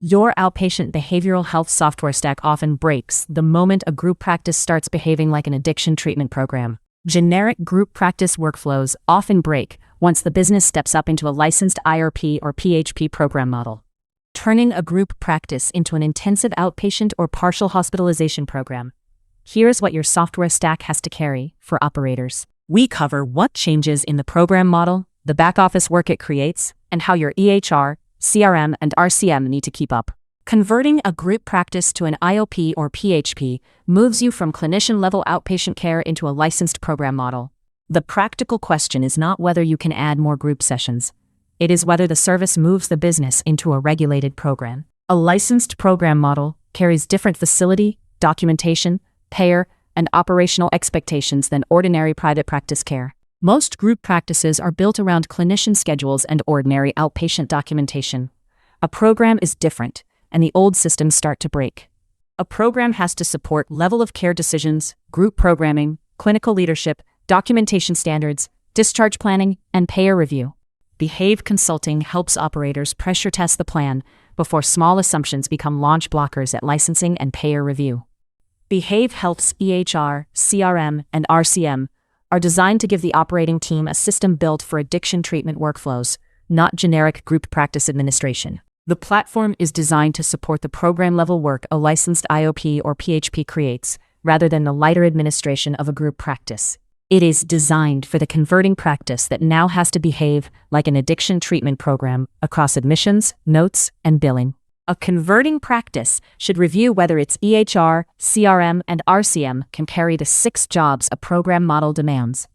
Your outpatient behavioral health software stack often breaks the moment a group practice starts behaving like an addiction treatment program. Generic group practice workflows often break once the business steps up into a licensed IRP or PHP program model, turning a group practice into an intensive outpatient or partial hospitalization program. Here's what your software stack has to carry for operators. We cover what changes in the program model, the back office work it creates, and how your EHR, CRM, and RCM need to keep up. Converting a group practice to an IOP or PHP moves you from clinician-level outpatient care into a licensed program model. The practical question is not whether you can add more group sessions. It is whether the service moves the business into a regulated program. A licensed program model carries different facility, documentation, payer, and operational expectations than ordinary private practice care. Most group practices are built around clinician schedules and ordinary outpatient documentation. A program is different, and the old systems start to break. A program has to support level of care decisions, group programming, clinical leadership, documentation standards, discharge planning, and payer review. Behave Consulting helps operators pressure test the plan before small assumptions become launch blockers at licensing and payer review. Behave Health's EHR, CRM, and RCM are designed to give the operating team a system built for addiction treatment workflows, not generic group practice administration. The platform is designed to support the program-level work a licensed IOP or PHP creates, rather than the lighter administration of a group practice. It is designed for the converting practice that now has to behave like an addiction treatment program across admissions, notes, and billing. A converting practice should review whether its EHR, CRM, and RCM can carry the 6 jobs a program model demands.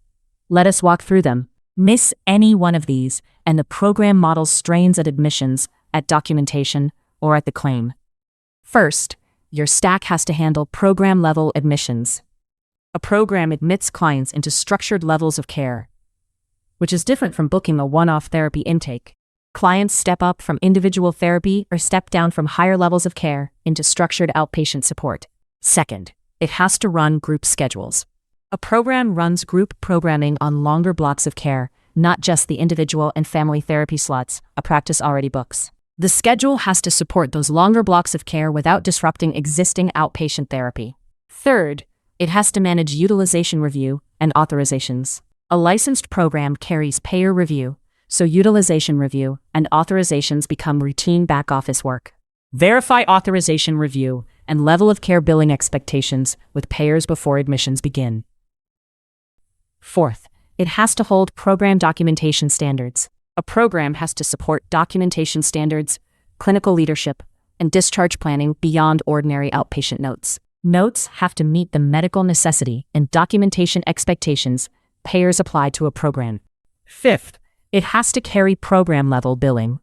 Let us walk through them. Miss any one of these, and the program model strains at admissions, at documentation, or at the claim. First, your stack has to handle program-level admissions. A program admits clients into structured levels of care, which is different from booking a one-off therapy intake. Clients step up from individual therapy or step down from higher levels of care into structured outpatient support. Second, it has to run group schedules. A program runs group programming on longer blocks of care, not just the individual and family therapy slots a practice already books. The schedule has to support those longer blocks of care without disrupting existing outpatient therapy. Third, it has to manage utilization review and authorizations. A licensed program carries payer review, so utilization review and authorizations become routine back-office work. Verify authorization review and level of care billing expectations with payers before admissions begin. Fourth, it has to hold program documentation standards. A program has to support documentation standards, clinical leadership, and discharge planning beyond ordinary outpatient notes. Notes have to meet the medical necessity and documentation expectations payers apply to a program. Fifth, it has to carry program-level billing.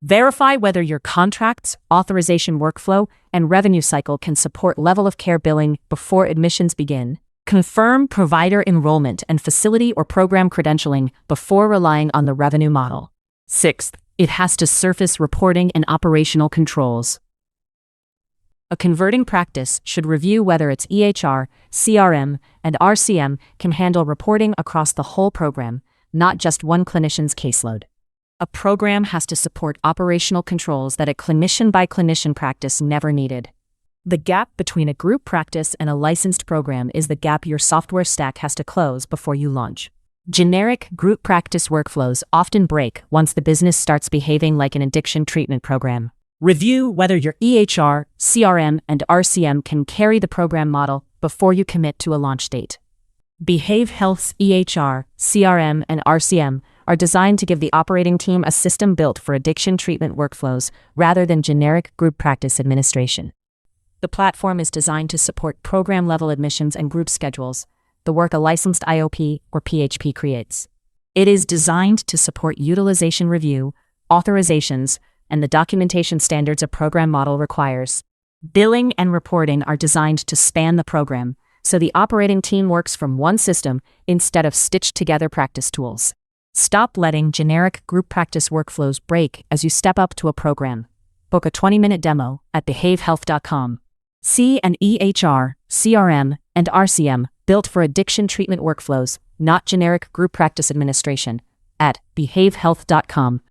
Verify whether your contracts, authorization workflow, and revenue cycle can support level of care billing before admissions begin. Confirm provider enrollment and facility or program credentialing before relying on the revenue model. Sixth, it has to surface reporting and operational controls. A converting practice should review whether its EHR, CRM, and RCM can handle reporting across the whole program, not just one clinician's caseload. A program has to support operational controls that a clinician-by-clinician practice never needed. The gap between a group practice and a licensed program is the gap your software stack has to close before you launch. Generic group practice workflows often break once the business starts behaving like an addiction treatment program. Review whether your EHR, CRM, and RCM can carry the program model before you commit to a launch date. Behave Health's EHR, CRM, and RCM are designed to give the operating team a system built for addiction treatment workflows rather than generic group practice administration. The platform is designed to support program-level admissions and group schedules, the work a licensed IOP or PHP creates. It is designed to support utilization review, authorizations, and the documentation standards a program model requires. Billing and reporting are designed to span the program, so the operating team works from one system instead of stitched-together practice tools. Stop letting generic group practice workflows break as you step up to a program. Book a 20-minute demo at behavehealth.com. See an EHR, CRM, and RCM built for addiction treatment workflows, not generic group practice administration, at behavehealth.com.